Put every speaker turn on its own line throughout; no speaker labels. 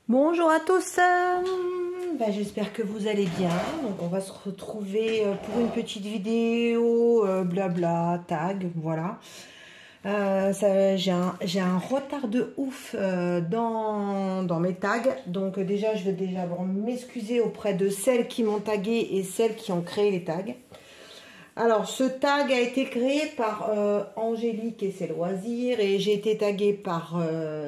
Bonjour à tous, j'espère que vous allez bien. Donc on va se retrouver pour une petite vidéo blabla tag, voilà. J'ai un retard de ouf dans mes tags, donc déjà je vais m'excuser auprès de celles qui m'ont tagué et celles qui ont créé les tags. Alors ce tag a été créé par Angélique et ses loisirs et j'ai été taguée par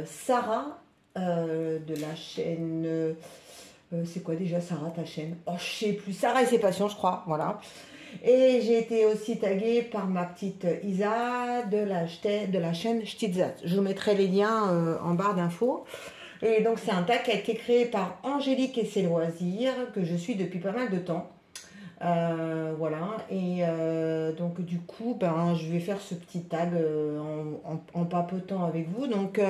Sarah. De la chaîne, c'est quoi déjà Sarah ta chaîne? Oh je sais plus, Sarah et ses passions je crois, voilà. Et j'ai été aussi taguée par ma petite Isa de la chaîne Ch'tizat. Je vous mettrai les liens en barre d'infos. Et donc c'est un tag qui a été créé par Angélique et ses loisirs, que je suis depuis pas mal de temps. Voilà, et donc du coup je vais faire ce petit tag en papotant avec vous. Donc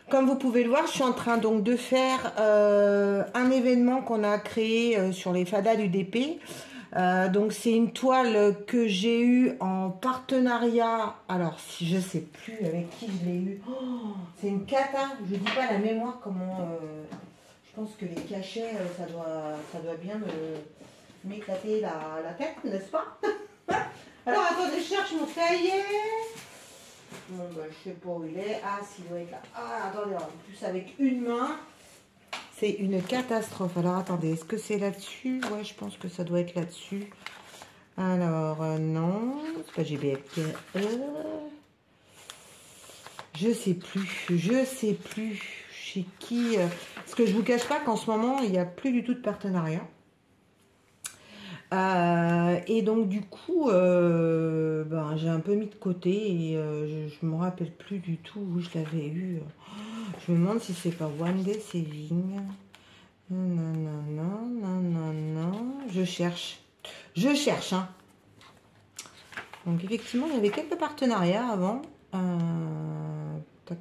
comme vous pouvez le voir, je suis en train donc de faire un événement qu'on a créé sur les fadas du DP. Donc c'est une toile que j'ai eue en partenariat. Alors si je sais plus avec qui je l'ai eu. Oh, c'est une cata. Je dis pas la mémoire comment. Je pense que les cachets ça doit bien m'éclater la tête, n'est-ce pas? Alors attendez, je cherche mon cahier. Bon, je sais pas où il est. Ah, s'il doit être là. Ah, attendez, en plus avec une main, c'est une catastrophe. Alors, attendez, est-ce que c'est là-dessus? Ouais, je pense que ça doit être là-dessus. Alors, non, c'est pas GBF. Je sais plus chez qui. Parce que je vous cache pas qu'en ce moment, il n'y a plus du tout de partenariat. Et donc du coup j'ai un peu mis de côté et je me rappelle plus du tout où je l'avais eu. Je me demande si c'est pas One Day Saving. Non. Je cherche hein. Donc effectivement il y avait quelques partenariats avant. Tac.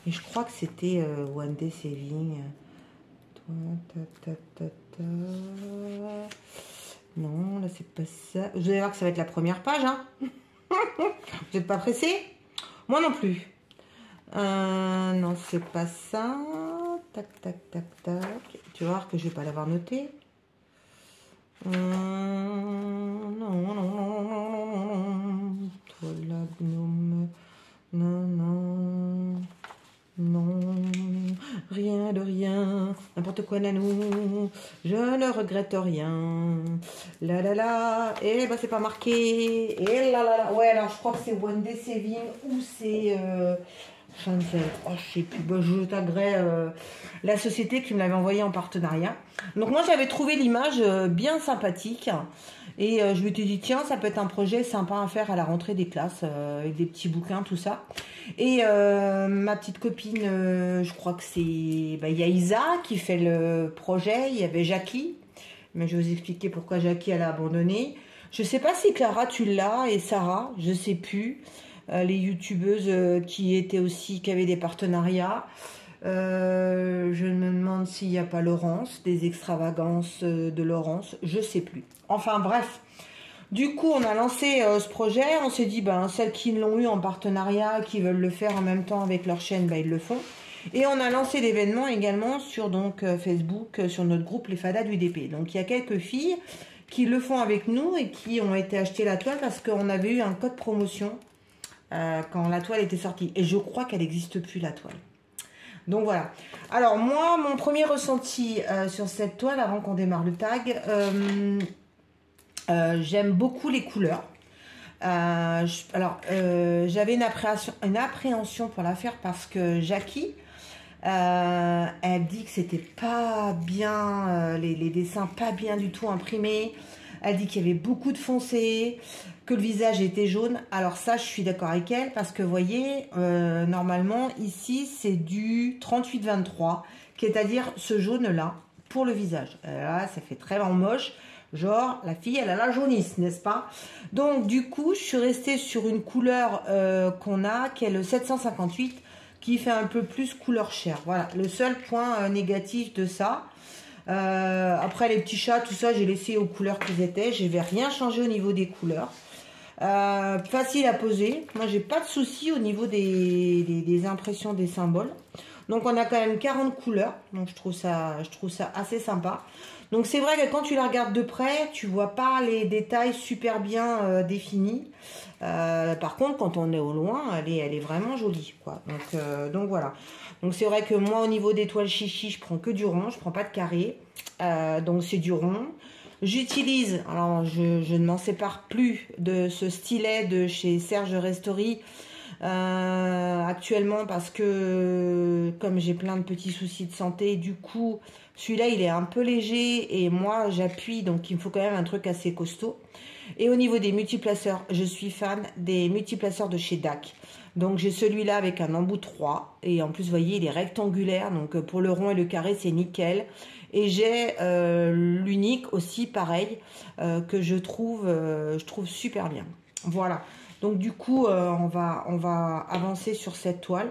Et je crois que c'était One Day Saving. Non, là c'est pas ça. Vous allez voir que ça va être la première page, hein. Vous n'êtes pas pressé? Moi non plus. Non, c'est pas ça. Tac. Tu vas voir que je vais pas l'avoir noté. Non. Toi la gnome. Non, rien de rien, n'importe quoi nanou, je ne regrette rien. La, et c'est pas marqué. Et la. Ouais, alors je crois que c'est One Day Saving ou c'est oh, je sais plus. Je taguerai la société qui me l'avait envoyé en partenariat. Donc moi j'avais trouvé l'image bien sympathique. Et je me suis dit, tiens, ça peut être un projet sympa à faire à la rentrée des classes, avec des petits bouquins, tout ça. Et ma petite copine, je crois que c'est... il y a Isa qui fait le projet, il y avait Jackie. Mais je vais vous expliquer pourquoi Jackie, elle a abandonné. Je sais pas si Clara, tu l'as, et Sarah, je sais plus. Les youtubeuses qui avaient des partenariats. Je me demande s'il n'y a pas Laurence, des extravagances de Laurence, je sais plus. Enfin bref, du coup on a lancé ce projet, on s'est dit celles qui l'ont eu en partenariat, qui veulent le faire en même temps avec leur chaîne, ils le font. Et on a lancé l'événement également sur Facebook, sur notre groupe Les Fadas du DP. Donc il y a quelques filles qui le font avec nous et qui ont été acheter la toile parce qu'on avait eu un code promotion quand la toile était sortie. Et je crois qu'elle n'existe plus la toile. Donc voilà. Alors moi, mon premier ressenti sur cette toile, avant qu'on démarre le tag, j'aime beaucoup les couleurs. J'avais une appréhension pour la faire parce que Jackie, elle dit que c'était pas bien, les dessins pas bien du tout imprimés. Elle dit qu'il y avait beaucoup de foncé, que le visage était jaune. Alors ça, je suis d'accord avec elle parce que vous voyez, normalement, ici, c'est du 38-23, c'est-à-dire ce jaune-là pour le visage. Là, ça fait très moche. Genre, la fille, elle a la jaunisse, n'est-ce pas? Donc, du coup, je suis restée sur une couleur qu'on a, qui est le 758, qui fait un peu plus couleur chair. Voilà, le seul point négatif de ça. Après les petits chats, tout ça, j'ai laissé aux couleurs qu'ils étaient. Je vais rien changer au niveau des couleurs. Facile à poser. Moi, j'ai pas de souci au niveau des impressions des symboles. Donc, on a quand même 40 couleurs. Donc, je trouve ça assez sympa. Donc, c'est vrai que quand tu la regardes de près, tu vois pas les détails super bien définis. Par contre, quand on est au loin, elle est vraiment jolie, quoi. Donc voilà. Donc, c'est vrai que moi, au niveau des toiles chichi, je prends que du rond. Je prends pas de carré. Donc, c'est du rond. J'utilise, alors je ne m'en sépare plus de ce stylet de chez Serge Restori actuellement parce que comme j'ai plein de petits soucis de santé, du coup celui-là il est un peu léger et moi j'appuie, donc il me faut quand même un truc assez costaud. Et au niveau des multiplaceurs, je suis fan des multiplaceurs de chez DAC. Donc j'ai celui-là avec un embout 3 et en plus vous voyez il est rectangulaire, donc pour le rond et le carré c'est nickel. Et j'ai l'unique aussi pareil que je trouve super bien. Voilà, donc du coup on va avancer sur cette toile.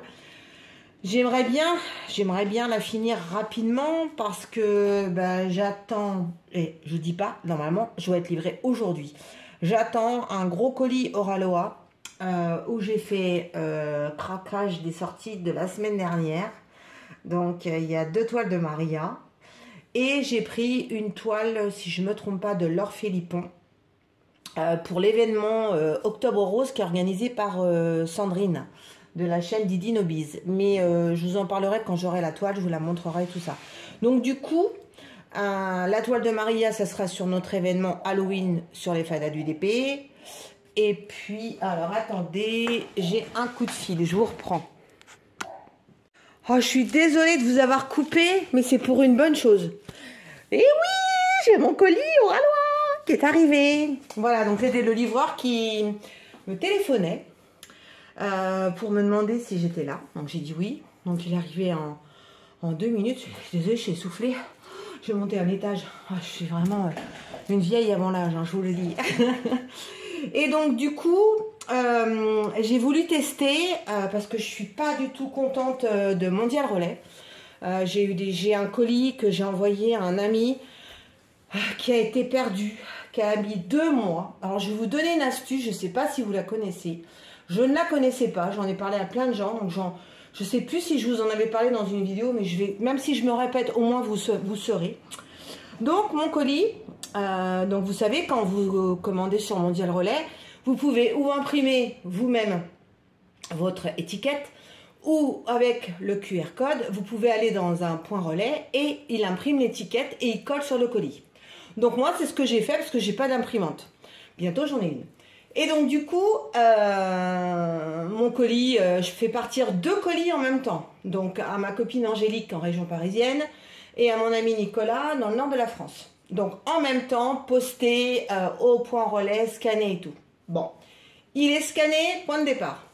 J'aimerais bien la finir rapidement parce que j'attends, et je dis pas, normalement je dois être livrée aujourd'hui. J'attends un gros colis Oraloa où j'ai fait craquage des sorties de la semaine dernière. Donc il y a 2 toiles de Maria. Et j'ai pris une toile, si je ne me trompe pas, de Laure Philippon pour l'événement Octobre Rose qui est organisé par Sandrine de la chaîne Didi Nobiz. Mais je vous en parlerai quand j'aurai la toile, je vous la montrerai tout ça. Donc du coup, la toile de Maria, ça sera sur notre événement Halloween sur les fadas du DP. Et puis, alors attendez, j'ai un coup de fil, je vous reprends. Oh, je suis désolée de vous avoir coupé, mais c'est pour une bonne chose. Et oui, j'ai mon colis au ralois qui est arrivé. Voilà, donc c'était le livreur qui me téléphonait pour me demander si j'étais là. Donc j'ai dit oui. Donc il est arrivé en 2 minutes. Je suis désolée, je suis essoufflée. J'ai monté un étage. Oh, je suis vraiment une vieille avant l'âge, hein, je vous le dis. Et donc du coup, j'ai voulu tester parce que je suis pas du tout contente de Mondial Relais. J'ai un colis que j'ai envoyé à un ami qui a été perdu, qui a mis 2 mois. Alors je vais vous donner une astuce, je ne sais pas si vous la connaissez. Je ne la connaissais pas, j'en ai parlé à plein de gens. Donc je ne sais plus si je vous en avais parlé dans une vidéo, mais même si je me répète, au moins vous saurez. Donc mon colis, donc vous savez, quand vous commandez sur Mondial Relais, vous pouvez ou imprimer vous-même votre étiquette, ou avec le QR code, vous pouvez aller dans un point relais et il imprime l'étiquette et il colle sur le colis. Donc moi, c'est ce que j'ai fait parce que j'ai pas d'imprimante. Bientôt, j'en ai une. Et donc du coup, mon colis, je fais partir 2 colis en même temps. Donc à ma copine Angélique en région parisienne et à mon ami Nicolas dans le nord de la France. Donc en même temps, posté au point relais, scanné et tout. Bon, il est scanné, point de départ.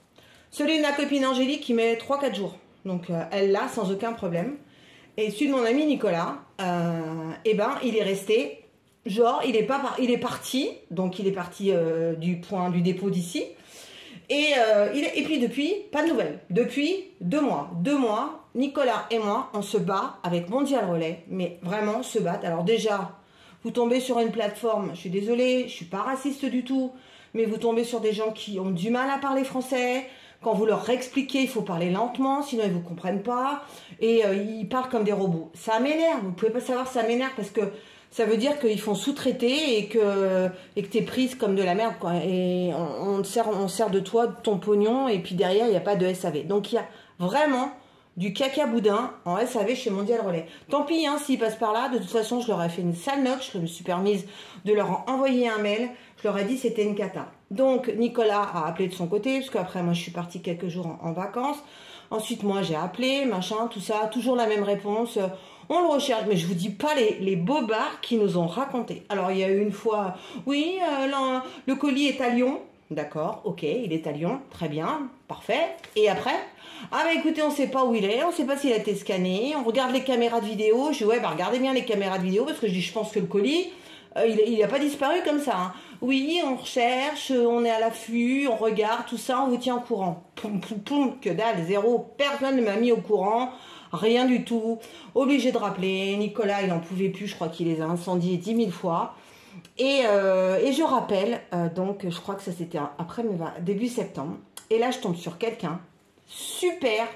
Celui de ma copine Angélique, il met 3-4 jours. Donc elle l'a sans aucun problème. Et celui de mon ami Nicolas, il est resté, genre il est parti, donc il est parti du point du dépôt d'ici. Et puis depuis, pas de nouvelles. Depuis 2 mois. 2 mois, Nicolas et moi, on se bat avec Mondial Relais, mais vraiment se battre. Alors déjà, vous tombez sur une plateforme, je suis désolée, je suis pas raciste du tout, mais vous tombez sur des gens qui ont du mal à parler français. Quand vous leur expliquez, il faut parler lentement, sinon ils ne vous comprennent pas. Et ils parlent comme des robots. Ça m'énerve, vous ne pouvez pas savoir, ça m'énerve parce que ça veut dire qu'ils font sous-traiter et que tu es prise comme de la merde, quoi. Et on sert de toi, de ton pognon, et puis derrière, il n'y a pas de SAV. Donc il y a vraiment du caca boudin en SAV chez Mondial Relais. Tant pis, hein, s'ils passent par là, de toute façon, je leur ai fait une sale note, je me suis permise de leur envoyer un mail, je leur ai dit c'était une cata. Donc Nicolas a appelé de son côté, parce qu'après moi je suis partie quelques jours en vacances. Ensuite moi j'ai appelé, machin, tout ça, toujours la même réponse. On le recherche, mais je vous dis pas les bobards qui nous ont raconté. Alors il y a eu une fois, oui, le colis est à Lyon. D'accord, ok, il est à Lyon, très bien, parfait. Et après, ah bah écoutez, on sait pas où il est, on sait pas s'il a été scanné, on regarde les caméras de vidéo. Je dis ouais, bah regardez bien les caméras de vidéo, parce que je dis je pense que le colis, Il n'a pas disparu comme ça. Hein. Oui, on recherche, on est à l'affût, on regarde, tout ça, on vous tient au courant. Poum, poum, poum, que dalle, zéro. Personne ne m'a mis au courant, rien du tout. Obligé de rappeler. Nicolas, il n'en pouvait plus, je crois qu'il les a incendiés 10 000 fois. Et je rappelle, donc je crois que ça c'était après début septembre. Et là, je tombe sur quelqu'un super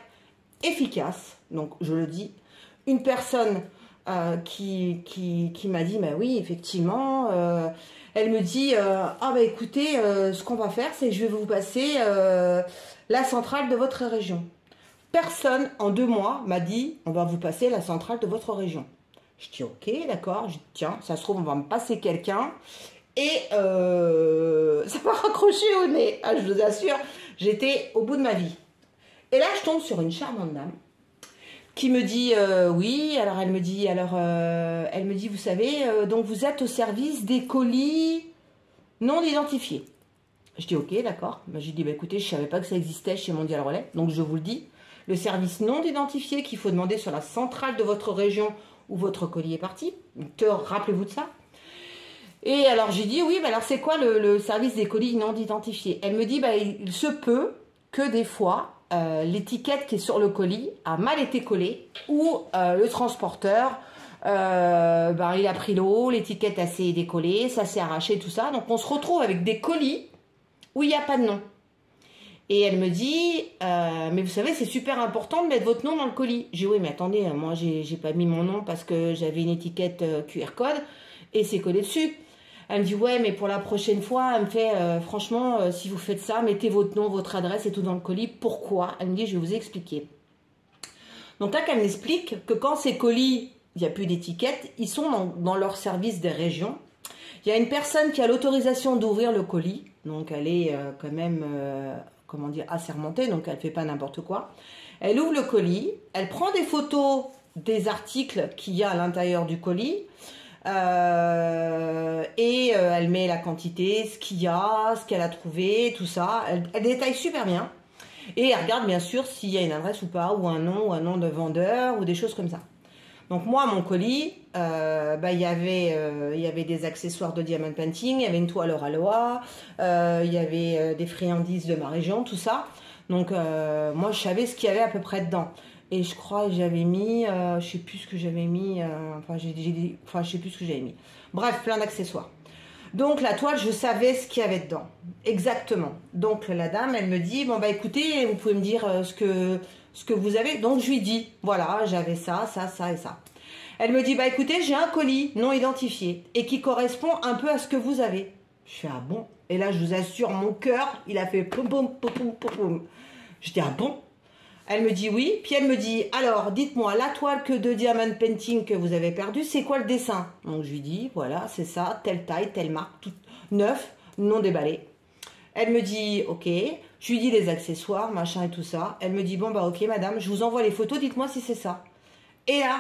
efficace. Donc, je le dis, une personne qui m'a dit, bah oui, effectivement, elle me dit, ah bah écoutez, ce qu'on va faire, c'est que je vais vous passer la centrale de votre région. Personne en 2 mois m'a dit, on va vous passer la centrale de votre région. Je dis, ok, d'accord, je dis, tiens, ça se trouve, on va me passer quelqu'un, et ça m'a raccroché au nez, ah, je vous assure, j'étais au bout de ma vie. Et là, je tombe sur une charmante dame, qui me dit oui, alors elle me dit vous savez, donc vous êtes au service des colis non identifiés. Je dis ok, d'accord. J'ai dit bah écoutez, je savais pas que ça existait chez Mondial Relais, donc je vous le dis, le service non identifié qu'il faut demander sur la centrale de votre région où votre colis est parti. Rappelez-vous de ça. Et alors j'ai dit oui, bah alors c'est quoi le service des colis non identifiés? Elle me dit bah il se peut que des fois l'étiquette qui est sur le colis a mal été collée ou le transporteur il a pris l'eau, l'étiquette a s'est décollée, ça s'est arraché, tout ça. Donc on se retrouve avec des colis où il n'y a pas de nom. Et elle me dit mais vous savez, c'est super important de mettre votre nom dans le colis. J'ai dit oui, mais attendez, moi j'ai pas mis mon nom parce que j'avais une étiquette QR code et c'est collé dessus. Elle me dit ouais, mais pour la prochaine fois, elle me fait franchement, si vous faites ça, mettez votre nom, votre adresse et tout dans le colis. Pourquoi? Elle me dit je vais vous expliquer. Donc là, qu'elle m'explique que quand ces colis, il n'y a plus d'étiquette, ils sont dans leur service des régions. Il y a une personne qui a l'autorisation d'ouvrir le colis, donc elle est quand même, comment dire, assermentée, donc elle ne fait pas n'importe quoi. Elle ouvre le colis, elle prend des photos des articles qu'il y a à l'intérieur du colis. Elle met la quantité, ce qu'il y a, ce qu'elle a trouvé, tout ça. Elle détaille super bien. Et elle regarde bien sûr s'il y a une adresse ou pas, ou un nom de vendeur, ou des choses comme ça. Donc moi, mon colis, il y avait des accessoires de diamond painting, il y avait une toile Aloha, il y avait des friandises de ma région, tout ça. Donc moi, je savais ce qu'il y avait à peu près dedans. Et je crois que j'avais mis, je sais plus ce que j'avais mis, je sais plus ce que j'avais mis. Bref, plein d'accessoires. Donc la toile, je savais ce qu'il y avait dedans, exactement. Donc la dame, elle me dit, bon bah écoutez, vous pouvez me dire ce que vous avez. Donc je lui dis, voilà, j'avais ça, ça, ça et ça. Elle me dit, bah écoutez, j'ai un colis non identifié et qui correspond un peu à ce que vous avez. Je fais, ah bon? Et là, je vous assure, mon cœur, il a fait poum poum poum poum poum. Je dis, ah bon? Elle me dit oui, puis elle me dit, alors dites-moi, la toile de diamond painting que vous avez perdue, c'est quoi le dessin? Donc je lui dis, voilà, c'est ça, telle taille, telle marque, tout neuf, non déballé. Elle me dit, ok, je lui dis les accessoires, machin et tout ça. Elle me dit, bon bah ok madame, je vous envoie les photos, dites-moi si c'est ça. Et là,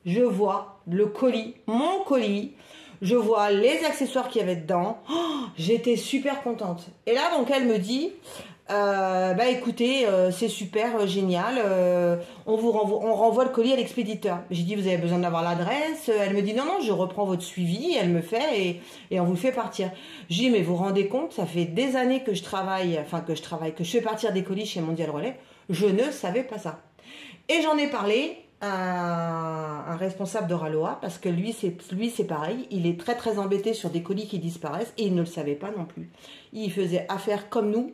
je vois le colis, mon colis, je vois les accessoires qu'il y avait dedans. Oh, j'étais super contente. Et là, donc elle me dit... bah écoutez, c'est super génial, on renvoie le colis à l'expéditeur. J'ai dit vous avez besoin d'avoir l'adresse? Elle me dit non, je reprends votre suivi, elle me fait et on vous fait partir. J'ai dit mais vous vous rendez compte, ça fait des années que je travaille, que je fais partir des colis chez Mondial Relais, je ne savais pas ça. Et j'en ai parlé à un responsable de Raloa parce que lui c'est pareil, il est très très embêté sur des colis qui disparaissent et il ne le savait pas non plus. Il faisait affaire comme nous.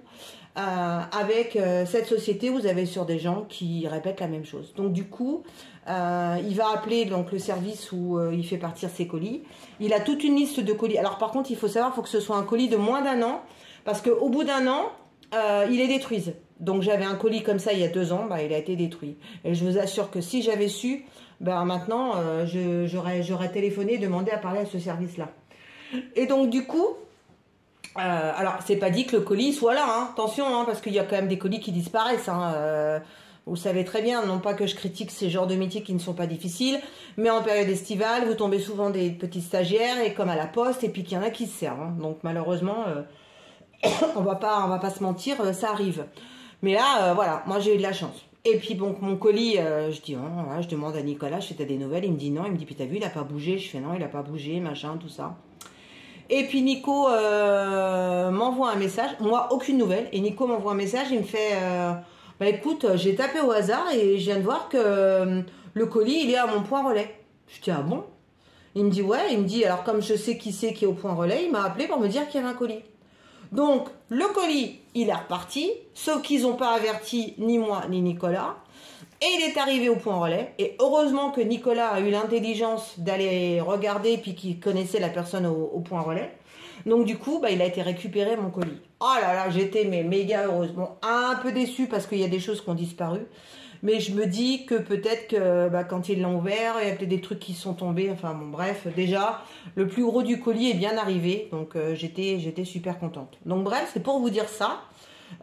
Avec cette société, vous avez sur des gens qui répètent la même chose. Donc du coup, il va appeler donc le service où il fait partir ses colis. Il a toute une liste de colis. Alors par contre, il faut savoir, il faut que ce soit un colis de moins d'1 an, parce qu'au bout d'1 an, il est détruit. Donc j'avais un colis comme ça il y a 2 ans, bah, il a été détruit. Et je vous assure que si j'avais su, bah, maintenant j'aurais téléphoné et demandé à parler à ce service-là. Et donc du coup... alors, c'est pas dit que le colis soit là, hein. Attention, hein, parce qu'il y a quand même des colis qui disparaissent. Hein. Vous le savez très bien, non pas que je critique ces genres de métiers qui ne sont pas difficiles, mais en période estivale, vous tombez souvent des petits stagiaires, et comme à la poste, et puis qu'il y en a qui se servent. Hein. Donc malheureusement, on va pas se mentir, ça arrive. Mais là, voilà, moi j'ai eu de la chance. Et puis bon, mon colis, je dis, oh, voilà, je demande à Nicolas, je fais t'as des nouvelles? Il me dit non, il me dit, puis t'as vu, il a pas bougé? Je fais non, il a pas bougé, machin, tout ça. Et puis Nico m'envoie un message, moi aucune nouvelle, et Nico m'envoie un message, il me fait bah écoute, j'ai tapé au hasard et je viens de voir que le colis il est à mon point relais. Je dis ah bon? Il me dit ouais, il me dit alors comme je sais qui c'est qui est au point relais, il m'a appelé pour me dire qu'il y avait un colis. Donc le colis il est reparti, sauf qu'ils n'ont pas averti ni moi ni Nicolas. Et il est arrivé au point relais. Et heureusement que Nicolas a eu l'intelligence d'aller regarder puis qu'il connaissait la personne au point relais. Donc du coup, bah, il a été récupéré mon colis. Oh là là, j'étais méga heureuse. Bon, un peu déçue parce qu'il y a des choses qui ont disparu. Mais je me dis que peut-être que bah, quand ils l'ont ouvert, il y a peut-être des trucs qui sont tombés. Enfin bon, bref, déjà, le plus gros du colis est bien arrivé. Donc j'étais super contente. Donc bref, c'est pour vous dire ça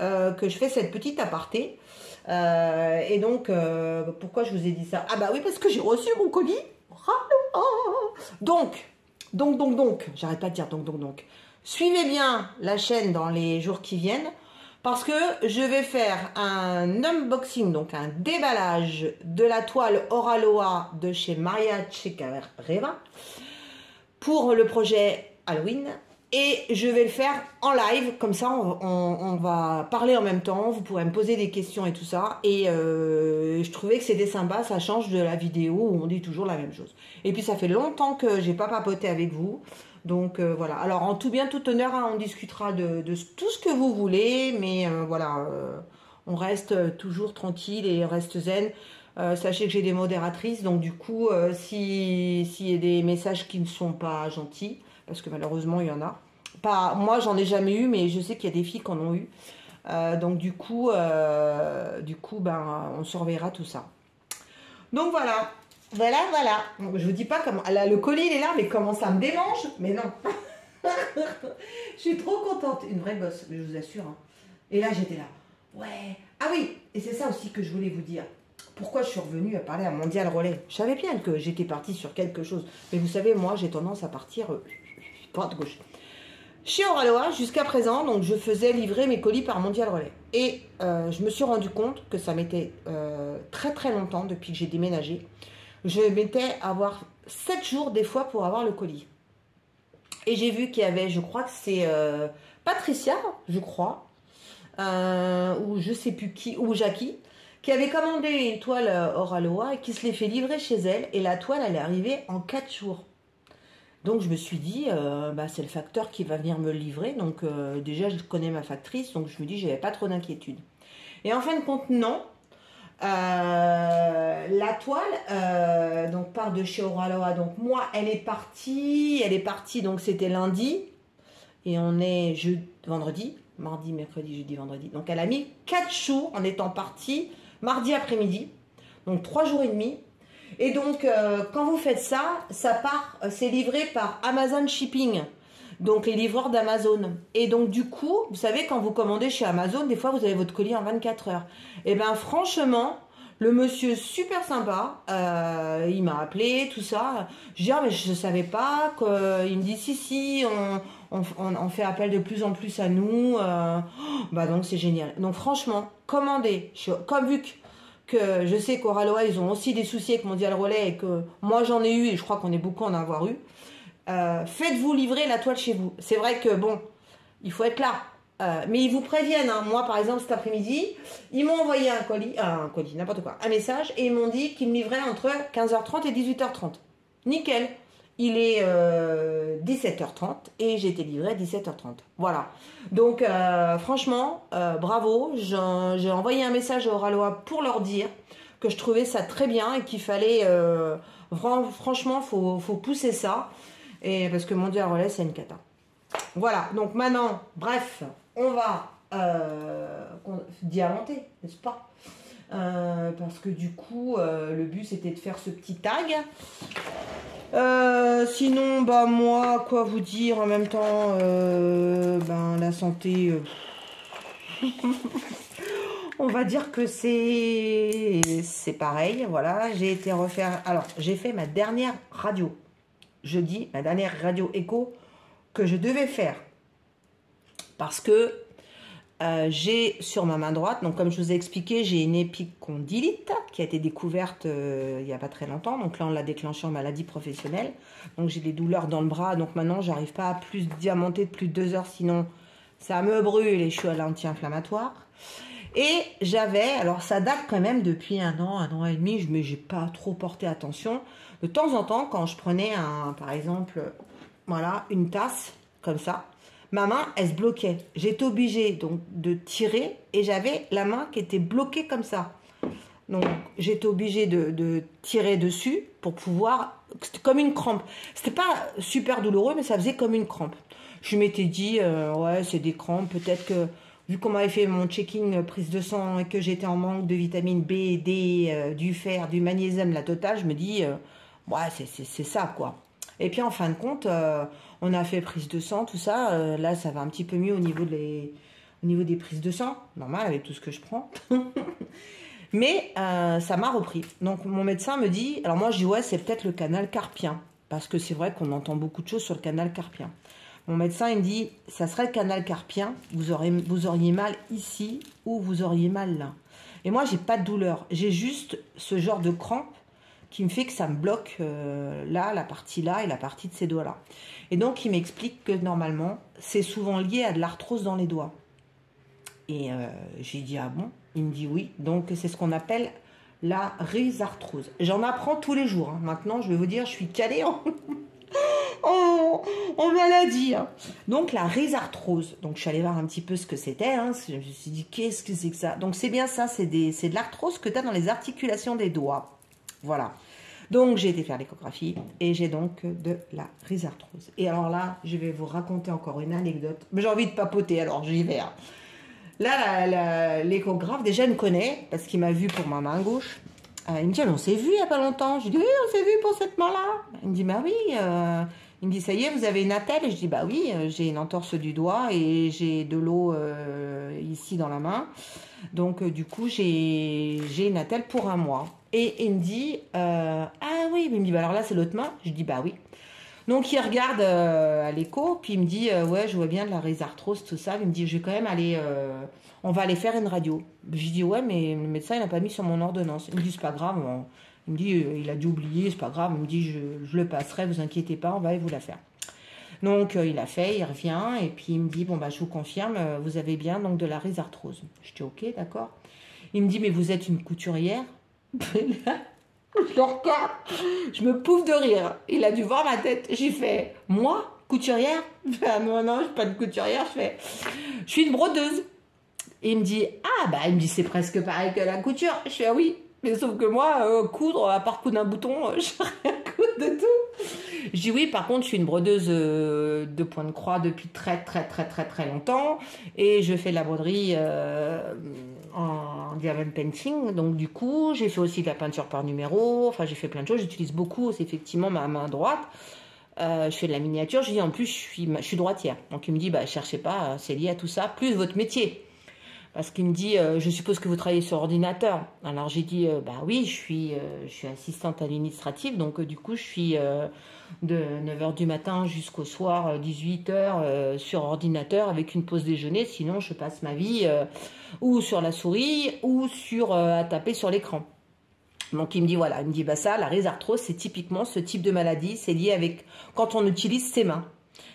que je fais cette petite aparté. Et donc, pourquoi je vous ai dit ça? Ah bah oui, parce que j'ai reçu mon colis. Donc, j'arrête pas de dire donc. Suivez bien la chaîne dans les jours qui viennent, parce que je vais faire un unboxing, donc un déballage de la toile Oraloa de chez Maria Checareva pour le projet Halloween. Et je vais le faire en live, comme ça on va parler en même temps, vous pourrez me poser des questions et tout ça. Et je trouvais que c'était sympa, ça change de la vidéo où on dit toujours la même chose. Et puis ça fait longtemps que j'ai pas papoté avec vous. Donc voilà, alors en tout bien tout honneur, hein, on discutera de tout ce que vous voulez, mais voilà, on reste toujours tranquille et on reste zen. Sachez que j'ai des modératrices, donc du coup, s'il y a des messages qui ne sont pas gentils, parce que malheureusement il y en a. Pas, moi j'en ai jamais eu, mais je sais qu'il y a des filles qui en ont eu. Donc du coup ben, on surveillera tout ça. Donc voilà. Donc, je vous dis pas comment. Là, le colis il est là, mais comment ça me démange? Mais non. Je suis trop contente. Une vraie gosse, je vous assure. Hein. Et là j'étais là. Ouais. Ah oui, et c'est ça aussi que je voulais vous dire. Pourquoi je suis revenue à parler à Mondial Relais? Je savais bien que j'étais partie sur quelque chose. Mais vous savez, moi j'ai tendance à partir droite-gauche. Chez Oraloa, jusqu'à présent, donc je faisais livrer mes colis par Mondial Relais. Et je me suis rendu compte que ça m'était très très longtemps, depuis que j'ai déménagé. Je mettais à avoir 7 jours des fois pour avoir le colis. Et j'ai vu qu'il y avait, je crois que c'est Patricia, je crois, ou je sais plus qui, ou Jackie, qui avait commandé une toile Oraloa et qui se l'est fait livrer chez elle. Et la toile, elle est arrivée en 4 jours. Donc je me suis dit, bah, c'est le facteur qui va venir me le livrer. Donc déjà, je connais ma factrice, donc je me dis, j'avais pas trop d'inquiétude. Et en fin de compte, non. La toile donc part de chez Oraloa. Donc moi, elle est partie, donc c'était lundi. Et on est vendredi, mardi, mercredi, jeudi, vendredi. Donc elle a mis 4 jours en étant partie mardi après-midi. Donc 3 jours et demi. Et donc, quand vous faites ça, ça part, c'est livré par Amazon Shipping, donc les livreurs d'Amazon. Et donc, du coup, vous savez, quand vous commandez chez Amazon, des fois, vous avez votre colis en 24 heures. Et bien, franchement, le monsieur, super sympa, il m'a appelé, tout ça. Je dis, ah, mais je ne savais pas. Il me dit, si, on fait appel de plus en plus à nous. Bah, donc, c'est génial. Donc, franchement, commandez, comme vu que je sais qu'Oraloa, ils ont aussi des soucis avec Mondial Relais et que moi j'en ai eu et je crois qu'on est beaucoup à en avoir eu. Faites-vous livrer la toile chez vous. C'est vrai que bon, il faut être là. Mais ils vous préviennent. Hein. Moi par exemple cet après-midi, ils m'ont envoyé un colis, n'importe quoi, un message et ils m'ont dit qu'ils me livraient entre 15h30 et 18h30. Nickel. Il est 17h30 et j'ai été livrée à 17h30. Voilà. Donc, franchement, bravo. J'ai envoyé un message à Oraloa pour leur dire que je trouvais ça très bien et qu'il fallait... franchement, faut pousser ça. Et, parce que Mondial Relais, c'est une cata. Voilà. Donc, maintenant, bref, on va diamanter, n'est-ce pas? Parce que du coup, le but, c'était de faire ce petit tag. Sinon, bah moi, quoi vous dire en même temps, ben la santé, on va dire que c'est pareil, voilà. J'ai été refaire, alors j'ai fait ma dernière radio, jeudi, ma dernière radio écho que je devais faire, parce que j'ai sur ma main droite, donc comme je vous ai expliqué, j'ai une épicondylite qui a été découverte il n'y a pas très longtemps. Donc là, on l'a déclenchée en maladie professionnelle. Donc j'ai des douleurs dans le bras. Donc maintenant, j'arrive pas à plus diamanter de plus de 2 heures, sinon ça me brûle et je suis à l'anti-inflammatoire. Et j'avais, alors ça date quand même depuis un an et demi, mais j'ai pas trop porté attention. De temps en temps, quand je prenais par exemple, voilà, une tasse comme ça, ma main, elle se bloquait. J'étais obligée donc de tirer et j'avais la main qui était bloquée comme ça. Donc j'étais obligée de tirer dessus pour pouvoir. C'était comme une crampe. C'était pas super douloureux, mais ça faisait comme une crampe. Je m'étais dit, ouais, c'est des crampes. Peut-être que vu qu'on m'avait fait mon checking prise de sang et que j'étais en manque de vitamine B, D, du fer, du magnésium, la totale, je me dis, ouais, c'est ça quoi. Et puis en fin de compte, on a fait prise de sang, tout ça. Là, ça va un petit peu mieux au niveau des prises de sang. Normal avec tout ce que je prends. Mais ça m'a repris. Donc mon médecin me dit, alors moi je dis ouais, c'est peut-être le canal carpien. Parce que c'est vrai qu'on entend beaucoup de choses sur le canal carpien. Mon médecin, il me dit, ça serait le canal carpien, vous auriez mal ici ou vous auriez mal là. Et moi, j'ai pas de douleur. J'ai juste ce genre de crampe qui me fait que ça me bloque là, la partie là et la partie de ces doigts-là. Et donc, il m'explique que normalement, c'est souvent lié à de l'arthrose dans les doigts. Et j'ai dit, ah bon? Il me dit oui. Donc, c'est ce qu'on appelle la rhizarthrose. J'en apprends tous les jours. Hein. Maintenant, je vais vous dire, je suis calée en maladie. Hein. Donc la rhizarthrose. Donc je suis allée voir un petit peu ce que c'était. Hein. Je me suis dit, qu'est-ce que c'est que ça? Donc c'est bien ça, c'est de l'arthrose que tu as dans les articulations des doigts. Voilà. Donc j'ai été faire l'échographie et j'ai donc de la rhizarthrose. Et alors là, je vais vous raconter encore une anecdote. Mais j'ai envie de papoter, alors j'y vais. Hein. Là, l'échographe, déjà, il me connaît parce qu'il m'a vu pour ma main gauche. Il me dit, on s'est vu il n'y a pas longtemps. Je dis, oui, on s'est vu pour cette main-là. Il me dit, bah oui. Il me dit, ça y est, vous avez une attelle? Et je dis, bah oui, j'ai une entorse du doigt et j'ai de l'eau ici dans la main. Donc, du coup, j'ai une attelle pour un mois. Et il me dit, ah oui. Il me dit, bah alors là, c'est l'autre main. Je dis, bah oui. Donc, il regarde à l'écho, puis il me dit, ouais, je vois bien de la rhizarthrose, tout ça. Il me dit, je vais quand même aller, on va aller faire une radio. Je dis, ouais, mais le médecin, il n'a pas mis sur mon ordonnance. Il me dit, c'est pas grave. Il me dit, il a dû oublier, c'est pas grave. Il me dit, je le passerai, vous inquiétez pas, on va aller vous la faire. Donc, il a fait, il revient, et puis il me dit, bon, bah, je vous confirme, vous avez bien donc de la rhizarthrose. Je dis, ok, d'accord. Il me dit, mais vous êtes une couturière? Je le regarde, je me pouffe de rire. Il a dû voir ma tête. J'ai fait, moi, couturière? Non, non, je suis pas une couturière. Je suis une brodeuse. Et il me dit, ah, bah, il me dit, c'est presque pareil que la couture. Je fais, ah oui, mais sauf que moi, coudre, à part coudre un bouton, je sais rien coudre de tout. Je dis, oui, par contre, je suis une brodeuse de point de croix depuis très longtemps. Et je fais de la broderie en diamond painting. Donc, du coup, j'ai fait aussi de la peinture par numéro. Enfin, j'ai fait plein de choses. J'utilise beaucoup, c'est effectivement ma main droite. Je fais de la miniature. Je dis, en plus, je suis droitière. Donc, il me dit, bah, cherchez pas, c'est lié à tout ça, plus votre métier. Parce qu'il me dit, je suppose que vous travaillez sur ordinateur. Alors j'ai dit, bah oui, je suis assistante administrative, donc du coup je suis de 9h du matin jusqu'au soir 18h sur ordinateur avec une pause déjeuner, sinon je passe ma vie ou sur la souris ou à taper sur l'écran. Donc il me dit, voilà, il me dit, bah ça, la rhizarthrose, c'est typiquement ce type de maladie, c'est lié avec quand on utilise ses mains.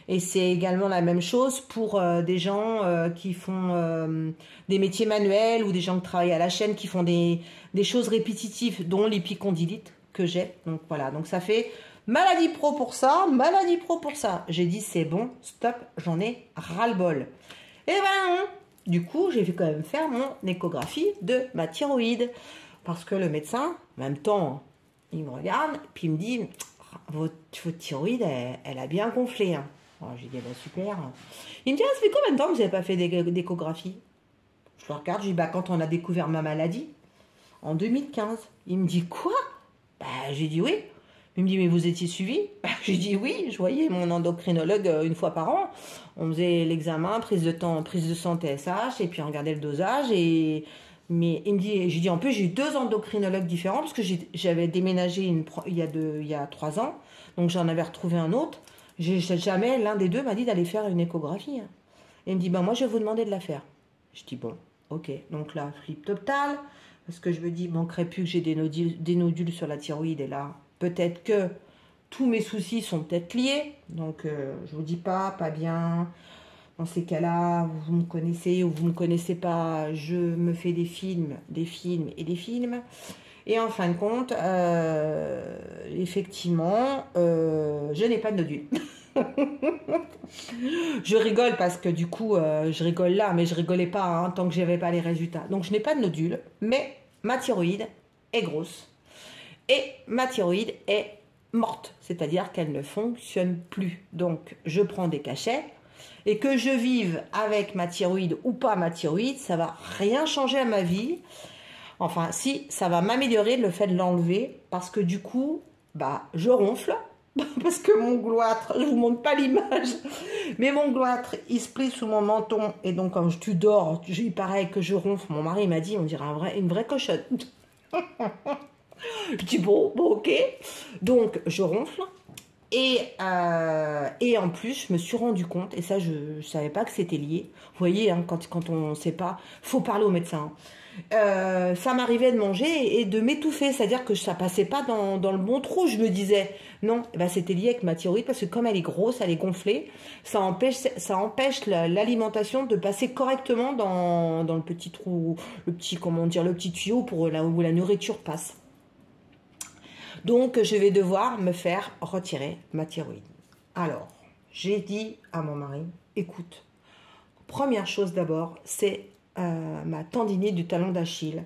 Et c'est également la même chose pour des gens qui font des métiers manuels ou des gens qui travaillent à la chaîne, qui font des choses répétitives, dont l'épicondylite que j'ai. Donc voilà, donc ça fait maladie pro pour ça, maladie pro pour ça. J'ai dit c'est bon, stop, j'en ai ras-le-bol. Et ben non. Du coup, j'ai quand même faire mon échographie de ma thyroïde. Parce que le médecin, en même temps, il me regarde, puis il me dit, votre thyroïde, elle a bien gonflé. Hein. Alors, j'ai dit, bah, super. Il me dit, ah, ça fait combien de temps que vous n'avez pas fait d'échographie? Je le regarde, je dis, bah, quand on a découvert ma maladie, en 2015. Il me dit, quoi? Bah, j'ai dit oui. Il me dit, mais vous étiez suivi? Bah, j'ai dit oui, je voyais mon endocrinologue une fois par an. On faisait l'examen, prise de sang TSH, et puis on regardait le dosage. Mais il me dit, j'ai dit, en plus, j'ai eu 2 endocrinologues différents, parce que j'avais déménagé il y a 3 ans, donc j'en avais retrouvé un autre. Jamais l'un des deux m'a dit d'aller faire une échographie. Et il me dit, bah, moi, je vais vous demander de la faire. Je dis bon, ok. Donc là, flip total. Parce que je me dis, manquerait plus que j'ai des nodules sur la thyroïde. Et là, peut-être que tous mes soucis sont peut-être liés. Donc, je vous dis pas bien. Dans ces cas-là, vous me connaissez ou vous ne me connaissez pas, je me fais des films et des films. Et en fin de compte, effectivement, je n'ai pas de nodules. Je rigole parce que du coup, je rigole là, mais je rigolais pas hein, tant que j'avais pas les résultats. Donc, je n'ai pas de nodules, mais ma thyroïde est grosse. Et ma thyroïde est morte, c'est-à-dire qu'elle ne fonctionne plus. Donc, je prends des cachets. Et que je vive avec ma thyroïde ou pas ma thyroïde, ça va rien changer à ma vie. Enfin, si, ça va m'améliorer le fait de l'enlever parce que du coup, bah, je ronfle. Parce que mon gloître, je vous montre pas l'image, mais mon gloître, il se plie sous mon menton. Et donc, quand tu dors, il paraît que je ronfle. Mon mari m'a dit, on dirait une vraie cochonne. Je dis, bon, ok. Donc, je ronfle. Et en plus, je me suis rendu compte, et ça, je ne savais pas que c'était lié. Vous voyez, hein, quand on ne sait pas, il faut parler au médecin. Ça m'arrivait de manger et de m'étouffer, c'est-à-dire que ça passait pas dans le bon trou. Je me disais, non, ben c'était lié avec ma thyroïde, parce que comme elle est grosse, elle est gonflée, ça empêche l'alimentation de passer correctement dans le petit trou, le petit tuyau pour là où la nourriture passe. Donc, je vais devoir me faire retirer ma thyroïde. Alors, j'ai dit à mon mari, écoute, première chose d'abord, c'est ma tendinite du talon d'Achille.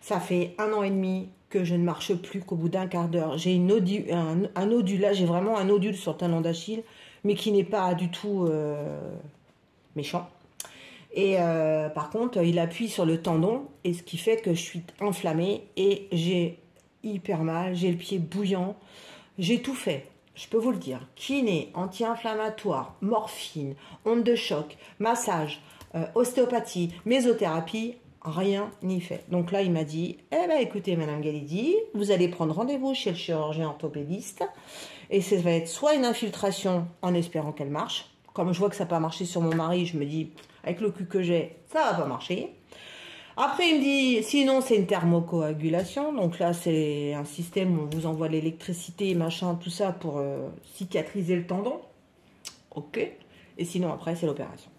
Ça fait 1 an et demi que je ne marche plus qu'au bout d'un quart d'heure. J'ai un nodule, là j'ai vraiment un nodule sur le talon d'Achille, mais qui n'est pas du tout méchant. Et par contre, il appuie sur le tendon, et ce qui fait que je suis inflammée et j'ai hyper mal, j'ai le pied bouillant, j'ai tout fait, je peux vous le dire, kiné, anti-inflammatoire, morphine, onde de choc, massage, ostéopathie, mésothérapie, rien n'y fait. Donc là, il m'a dit, eh ben écoutez, Madame Galidi, vous allez prendre rendez-vous chez le chirurgien orthopédiste, et ça va être soit une infiltration en espérant qu'elle marche, comme je vois que ça n'a pas marché sur mon mari, je me dis, avec le cul que j'ai, ça va pas marcher. Après, il me dit, sinon, c'est une thermocoagulation. Donc là, c'est un système où on vous envoie l'électricité, machin, tout ça pour cicatriser le tendon. Ok. Et sinon, après, c'est l'opération.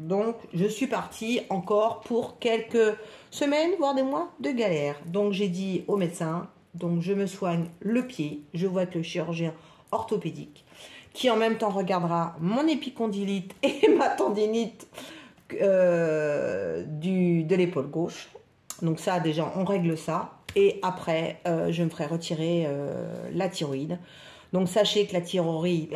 Donc, je suis partie encore pour quelques semaines, voire des mois de galère. Donc, j'ai dit au médecin, donc je me soigne le pied. Je vois que le chirurgien orthopédique, qui en même temps regardera mon épicondylite et ma tendinite, de l'épaule gauche. Donc ça, déjà, on règle ça. Et après, je me ferai retirer la thyroïde. Donc sachez que la thyroïde,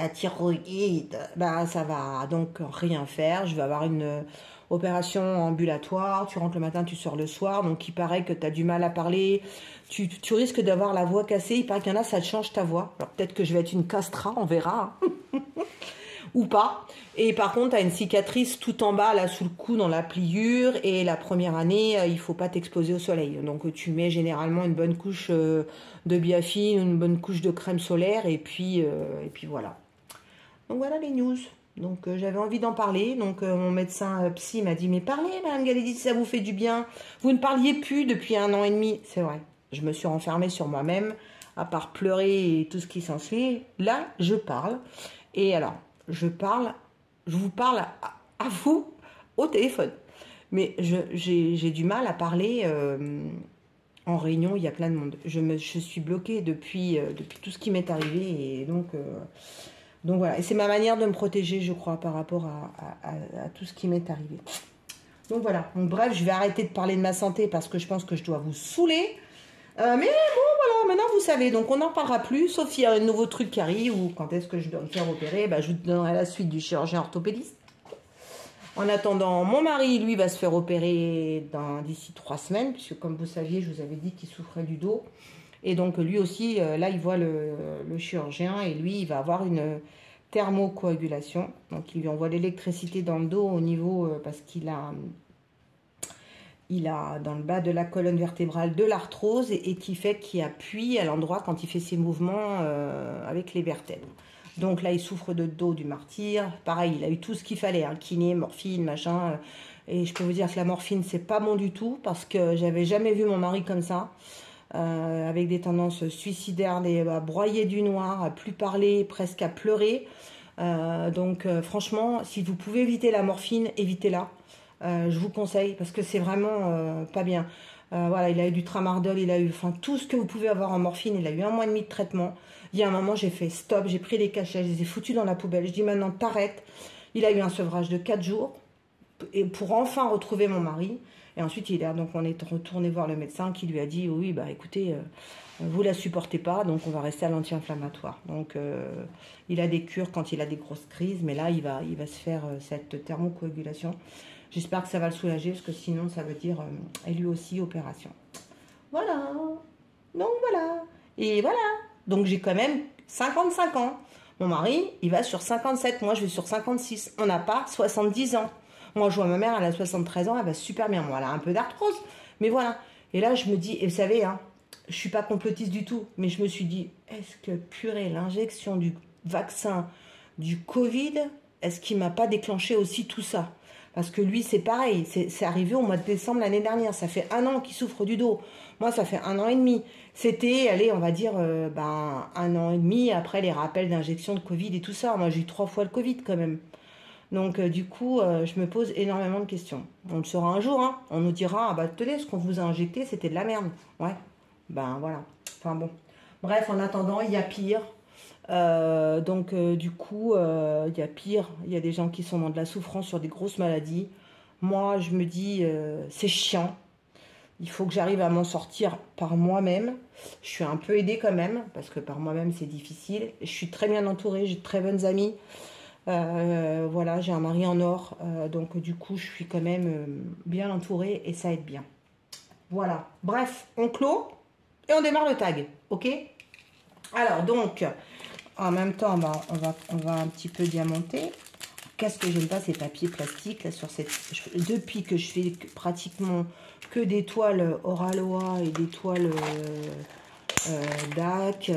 bah, ça va donc rien faire. Je vais avoir une opération ambulatoire. Tu rentres le matin, tu sors le soir. Donc il paraît que tu as du mal à parler. Tu risques d'avoir la voix cassée. Il paraît qu'il y en a, ça te change ta voix. Alors peut-être que je vais être une castra, on verra. Ou pas. Et par contre, tu as une cicatrice tout en bas, là, sous le cou, dans la pliure. Et la première année, il faut pas t'exposer au soleil. Donc, tu mets généralement une bonne couche de biafine, une bonne couche de crème solaire. Et puis voilà. Donc, voilà les news. Donc, j'avais envie d'en parler. Donc, mon médecin psy m'a dit, mais parlez, Madame Galidi, si ça vous fait du bien. Vous ne parliez plus depuis 1 an et demi. C'est vrai. Je me suis renfermée sur moi-même, à part pleurer et tout ce qui s'ensuit. Là, je parle. Et alors, je vous parle à vous au téléphone. Mais j'ai du mal à parler en réunion, il y a plein de monde. Je suis bloquée depuis tout ce qui m'est arrivé. Et donc voilà. Et c'est ma manière de me protéger, je crois, par rapport à tout ce qui m'est arrivé. Donc voilà. Donc bref, je vais arrêter de parler de ma santé parce que je pense que je dois vous saouler. Mais bon, voilà, maintenant vous savez, donc on n'en parlera plus, sauf s'il y a un nouveau truc qui arrive, ou quand est-ce que je dois me faire opérer, bah, je vous donnerai la suite du chirurgien orthopédiste. En attendant, mon mari, lui, va se faire opérer d'ici 3 semaines, puisque comme vous saviez, je vous avais dit qu'il souffrait du dos. Et donc lui aussi, là, il voit le chirurgien, et lui, il va avoir une thermocoagulation. Donc il lui envoie l'électricité dans le dos au niveau, parce qu'il a dans le bas de la colonne vertébrale de l'arthrose et qui fait qu'il appuie à l'endroit quand il fait ses mouvements avec les vertèbres. Donc là, il souffre de dos du martyr. Pareil, il a eu tout ce qu'il fallait, hein, kiné, morphine, machin. Et je peux vous dire que la morphine, c'est pas bon du tout, parce que j'avais jamais vu mon mari comme ça, avec des tendances suicidaires, à broyer du noir, à plus parler, presque à pleurer. Donc franchement, si vous pouvez éviter la morphine, évitez-la. Je vous conseille, parce que c'est vraiment pas bien. Voilà, il a eu du tramadol, il a eu tout ce que vous pouvez avoir en morphine. Il a eu 1 mois et demi de traitement. Il y a un moment, j'ai fait stop, j'ai pris les cachets, je les ai foutus dans la poubelle. Je dis maintenant, t'arrêtes. Il a eu un sevrage de 4 jours et pour enfin retrouver mon mari. Et ensuite, donc on est retourné voir le médecin qui lui a dit, oui, bah écoutez, vous la supportez pas, donc on va rester à l'anti-inflammatoire. Donc il a des cures quand il a des grosses crises, mais là, il va se faire cette thermocoagulation. J'espère que ça va le soulager, parce que sinon, ça veut dire, et lui aussi, opération. Voilà. Donc voilà. Et voilà. Donc j'ai quand même 55 ans. Mon mari, il va sur 57. Moi, je vais sur 56. On n'a pas 70 ans. Moi, je vois ma mère, elle a 73 ans. Elle va super bien. Moi, elle a un peu d'arthrose. Mais voilà. Et là, je me dis, et vous savez, hein, je ne suis pas complotiste du tout. Mais je me suis dit, est-ce que, purée, l'injection du vaccin du Covid, est-ce qu'il ne m'a pas déclenché aussi tout ça? Parce que lui, c'est pareil. C'est arrivé au mois de décembre l'année dernière. Ça fait 1 an qu'il souffre du dos. Moi, ça fait 1 an et demi. C'était, allez, on va dire, 1 an et demi après les rappels d'injection de Covid et tout ça. Moi, j'ai eu 3 fois le Covid quand même. Donc, du coup, je me pose énormément de questions. On le saura un jour, hein. On nous dira, ah bah, tenez, ce qu'on vous a injecté, c'était de la merde. Ouais, ben voilà. Enfin bon. Bref, en attendant, il y a pire. Du coup, il y a pire. Il y a des gens qui sont dans de la souffrance sur des grosses maladies. Moi, je me dis, c'est chiant. Il faut que j'arrive à m'en sortir par moi-même. Je suis un peu aidée quand même, parce que par moi-même, c'est difficile. Je suis très bien entourée, j'ai de très bonnes amies. Voilà, j'ai un mari en or. Donc, du coup, je suis quand même bien entourée et ça aide bien. Voilà. Bref, on clôt et on démarre le tag. OK? Alors, donc, en même temps, on va un petit peu diamanter. Qu'est-ce que j'aime pas, ces papiers plastiques là, sur cette... Depuis que je fais pratiquement que des toiles Oraloa et des toiles DAC,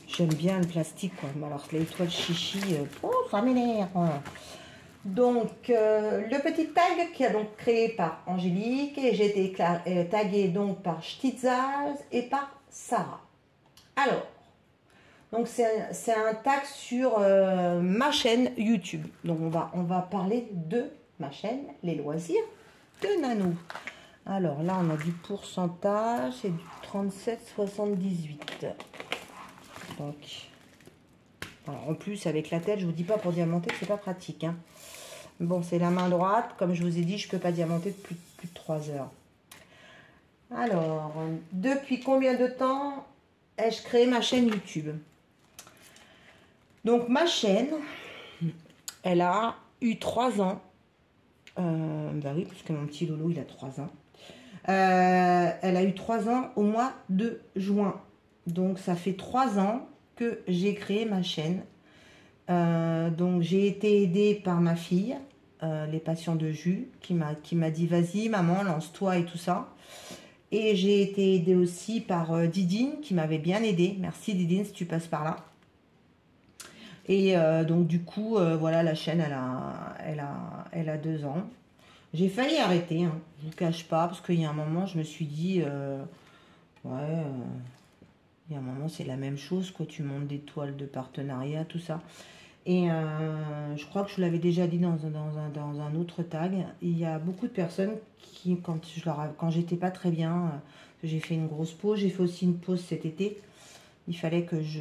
j'aime bien le plastique, quoi. Alors les toiles chichi, ça m'énerve. Donc le petit tag qui a donc créé par Angélique, et j'ai été taguée donc par Stitzaz et par Sarah. Alors, donc c'est un tag sur ma chaîne YouTube. Donc on va parler de ma chaîne, les loisirs de Nanou. Alors là on a du pourcentage, c'est du 37,78. Donc alors, en plus avec la tête, je vous dis pas pour diamanter, c'est pas pratique, hein. Bon, c'est la main droite, comme je vous ai dit, je peux pas diamanter de plus de 3 heures. Alors, depuis combien de temps ai-je créé ma chaîne YouTube? Donc ma chaîne, elle a eu 3 ans. Bah oui, parce que mon petit loulou, il a 3 ans. Elle a eu 3 ans au mois de juin. Donc ça fait 3 ans que j'ai créé ma chaîne. Donc j'ai été aidée par ma fille, les patients de jus, qui m'a dit vas-y maman, lance-toi et tout ça. Et j'ai été aidée aussi par Didine, qui m'avait bien aidée. Merci Didine si tu passes par là. Et donc du coup, voilà, la chaîne, elle a 2 ans. J'ai failli arrêter, hein, je ne vous cache pas, parce qu'il y a un moment, je me suis dit, il y a un moment, c'est la même chose, quoi, tu montes des toiles de partenariat, tout ça. Et je crois que je vous l'avais déjà dit dans un autre tag, il y a beaucoup de personnes qui, quand j'étais pas très bien, j'ai fait une grosse pause, j'ai fait aussi une pause cet été, il fallait que je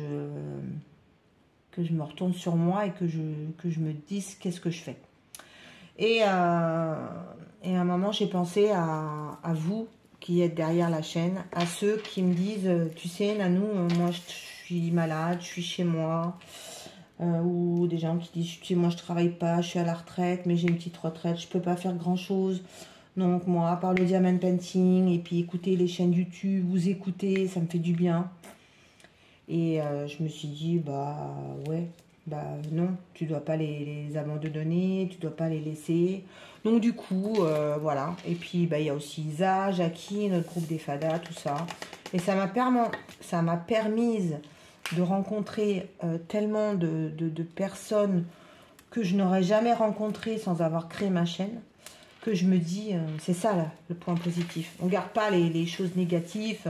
me retourne sur moi et que je me dise qu'est-ce que je fais. Et à un moment, j'ai pensé à vous qui êtes derrière la chaîne, à ceux qui me disent, tu sais, Nanou, moi je suis malade, je suis chez moi, ou des gens qui disent, tu sais, moi je travaille pas, je suis à la retraite, mais j'ai une petite retraite, je peux pas faire grand-chose. Donc moi, à part le diamond painting, et puis écouter les chaînes YouTube, vous écouter, ça me fait du bien. Et je me suis dit, bah ouais, bah non, tu dois pas les abandonner, tu dois pas les laisser. Donc du coup, voilà. Et puis, bah, il y a aussi Isa, Jackie, notre groupe des Fadas, tout ça. Et ça m'a permis de rencontrer tellement de personnes que je n'aurais jamais rencontrées sans avoir créé ma chaîne. que je me dis, c'est ça là, le point positif. On ne garde pas les choses négatives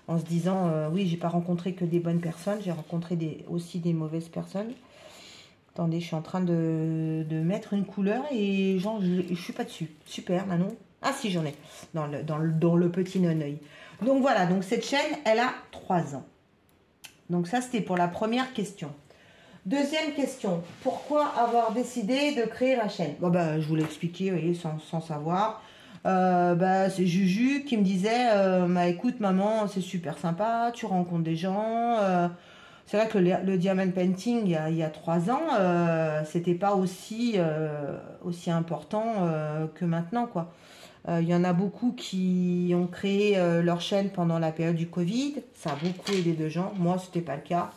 en se disant, oui, j'ai pas rencontré que des bonnes personnes, j'ai rencontré aussi des mauvaises personnes. Attendez, je suis en train de mettre une couleur et genre, je suis pas dessus. Super, Manon. Ah si, j'en ai, dans le petit non-œil. Donc voilà, donc cette chaîne, elle a 3 ans. Donc ça, c'était pour la première question. Deuxième question, pourquoi avoir décidé de créer la chaîne? Bon, bah, je vous l'ai expliqué, vous voyez, sans savoir. C'est Juju qui me disait, bah, écoute maman, c'est super sympa, tu rencontres des gens. C'est vrai que le diamond painting, il y a 3 ans, c'était pas aussi important que maintenant, quoi. Il y en a beaucoup qui ont créé leur chaîne pendant la période du Covid. Ça a beaucoup aidé de gens. Moi, c'était pas le cas.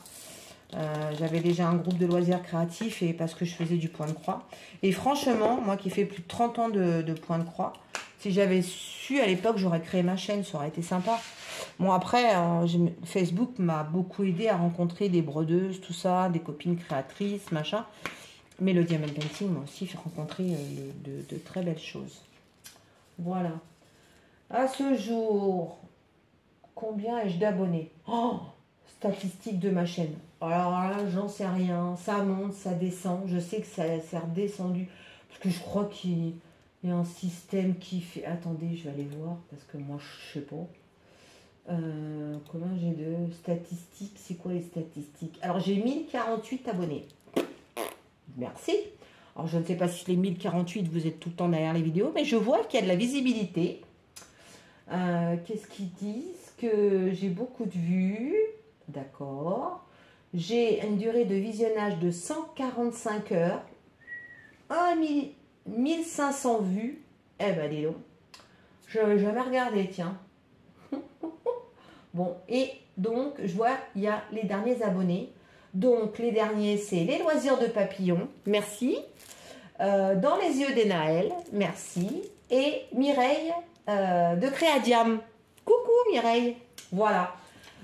J'avais déjà un groupe de loisirs créatifs et parce que je faisais du point de croix. Et franchement, moi qui ai fait plus de 30 ans de point de croix, si j'avais su à l'époque, j'aurais créé ma chaîne, ça aurait été sympa. Bon, après, Facebook m'a beaucoup aidé à rencontrer des brodeuses, tout ça, des copines créatrices, machin. Mais le diamond painting m'a aussi fait rencontrer de très belles choses. Voilà. À ce jour, combien ai-je d'abonnés? Oh, statistiques de ma chaîne. Alors là, j'en sais rien. Ça monte, ça descend. Je sais que ça s'est redescendu. Parce que je crois qu'il y a un système qui fait... Attendez, je vais aller voir. Parce que moi, je sais pas. Combien j'ai de statistiques? C'est quoi les statistiques? Alors, j'ai 1048 abonnés. Merci. Alors, je ne sais pas si les 1048, vous êtes tout le temps derrière les vidéos. Mais je vois qu'il y a de la visibilité. Qu'est-ce qu'ils disent? Que j'ai beaucoup de vues. D'accord. J'ai une durée de visionnage de 145 heures. 1500 vues. Eh ben, dis donc. Je n'avais jamais regardé, tiens. Bon, et donc, je vois, il y a les derniers abonnés. Donc, les derniers, c'est les loisirs de papillon. Merci. Dans les yeux d'Enaël. Merci. Et Mireille de Créadiam. Coucou Mireille. Voilà.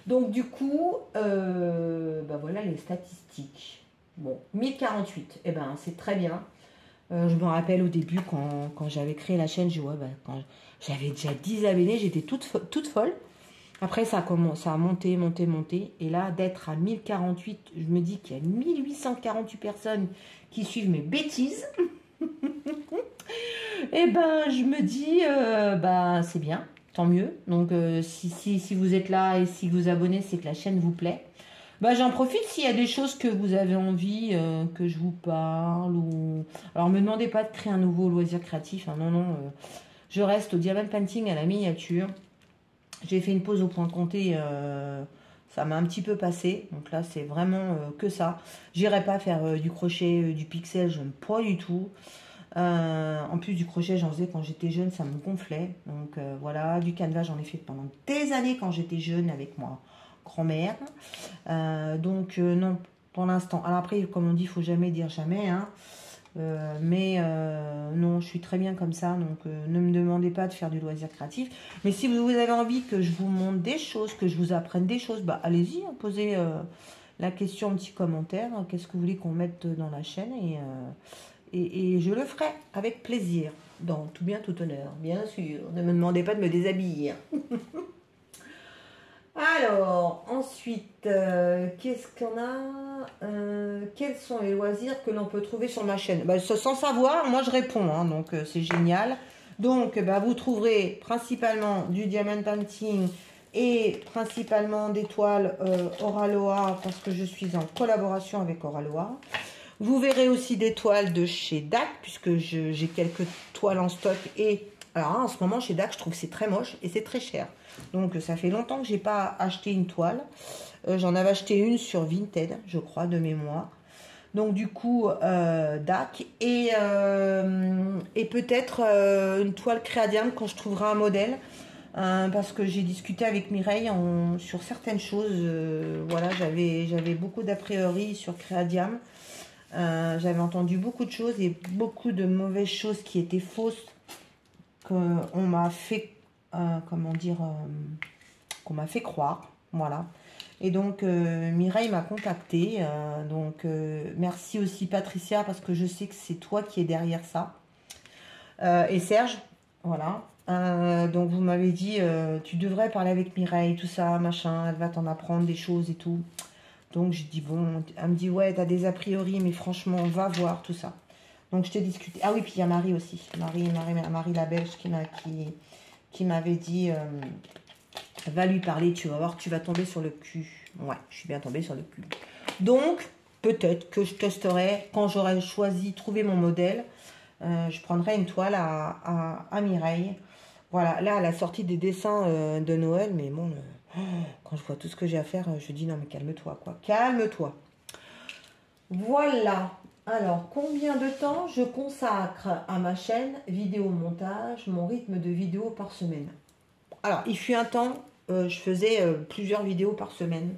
Donc, du coup, ben voilà les statistiques. Bon, 1048. Eh ben, c'est très bien. Je me rappelle au début, quand j'avais créé la chaîne, je vois, ben, quand j'avais déjà 10 abonnés, j'étais toute folle. Après, ça a monté. Et là, d'être à 1048, je me dis qu'il y a 1848 personnes qui suivent mes bêtises. Et ben, je me dis, ben, c'est bien, tant mieux. Donc, si vous êtes là et si vous abonnez, c'est que la chaîne vous plaît. Ben, j'en profite s'il y a des choses que vous avez envie que je vous parle. Alors, ne me demandez pas de créer un nouveau loisir créatif. Hein, non. Je reste au diamond painting à la miniature. J'ai fait une pause au point compté, ça m'a un petit peu passé. Donc là, c'est vraiment que ça. J'irai pas faire du crochet, du pixel, je n'aime pas du tout. En plus, du crochet, j'en faisais quand j'étais jeune, ça me gonflait. Donc voilà, du canevas, j'en ai fait pendant des années quand j'étais jeune avec moi, grand-mère. Non, pour l'instant. Alors après, comme on dit, il faut jamais dire jamais, hein. Non, je suis très bien comme ça, donc ne me demandez pas de faire du loisir créatif. Mais si vous avez envie que je vous montre des choses, que je vous apprenne des choses, bah allez-y, hein, posez la question en petit commentaire. Qu'est-ce que vous voulez qu'on mette dans la chaîne et je le ferai avec plaisir, dans tout bien, tout honneur, bien sûr. Ne me demandez pas de me déshabiller. Alors, ensuite, qu'est-ce qu'on a? Quels sont les loisirs que l'on peut trouver sur ma chaîne? Bah, sans savoir, moi je réponds, hein, donc c'est génial. Donc, bah, vous trouverez principalement du diamond painting et principalement des toiles Oraloa, parce que je suis en collaboration avec Oraloa. Vous verrez aussi des toiles de chez DAC, puisque j'ai quelques toiles en stock. Et alors, en ce moment, chez DAC, je trouve que c'est très moche et c'est très cher. Donc, ça fait longtemps que je n'ai pas acheté une toile. J'en avais acheté une sur Vinted, je crois, de mémoire. Donc, du coup, DAC. Et peut-être une toile Créadium quand je trouverai un modèle. Parce que j'ai discuté avec Mireille sur certaines choses. Voilà, j'avais beaucoup d'a priori sur Créadium. J'avais entendu beaucoup de choses et beaucoup de mauvaises choses qui étaient fausses. Qu'on m'a fait... comment dire, qu'on m'a fait croire, voilà. Et donc Mireille m'a contacté, merci aussi Patricia parce que je sais que c'est toi qui es derrière ça. et Serge, voilà. Donc vous m'avez dit, tu devrais parler avec Mireille, tout ça, machin, elle va t'en apprendre des choses et tout. Donc je dis bon, elle me dit ouais, t'as des a priori, mais franchement, on va voir tout ça. Donc je t'ai discuté. Ah oui, puis il y a Marie aussi, Marie la Belge qui m'avait dit, va lui parler, tu vas voir, tu vas tomber sur le cul. Ouais, je suis bien tombée sur le cul. Donc peut-être que je testerai quand j'aurai choisi, trouvé mon modèle. Je prendrai une toile à Mireille. Voilà, là, elle a sorti des dessins de Noël, mais bon, quand je vois tout ce que j'ai à faire, je dis non, mais calme-toi, quoi. Calme-toi. Voilà. Alors, combien de temps je consacre à ma chaîne vidéo montage, mon rythme de vidéo par semaine? Alors, il fut un temps, je faisais plusieurs vidéos par semaine.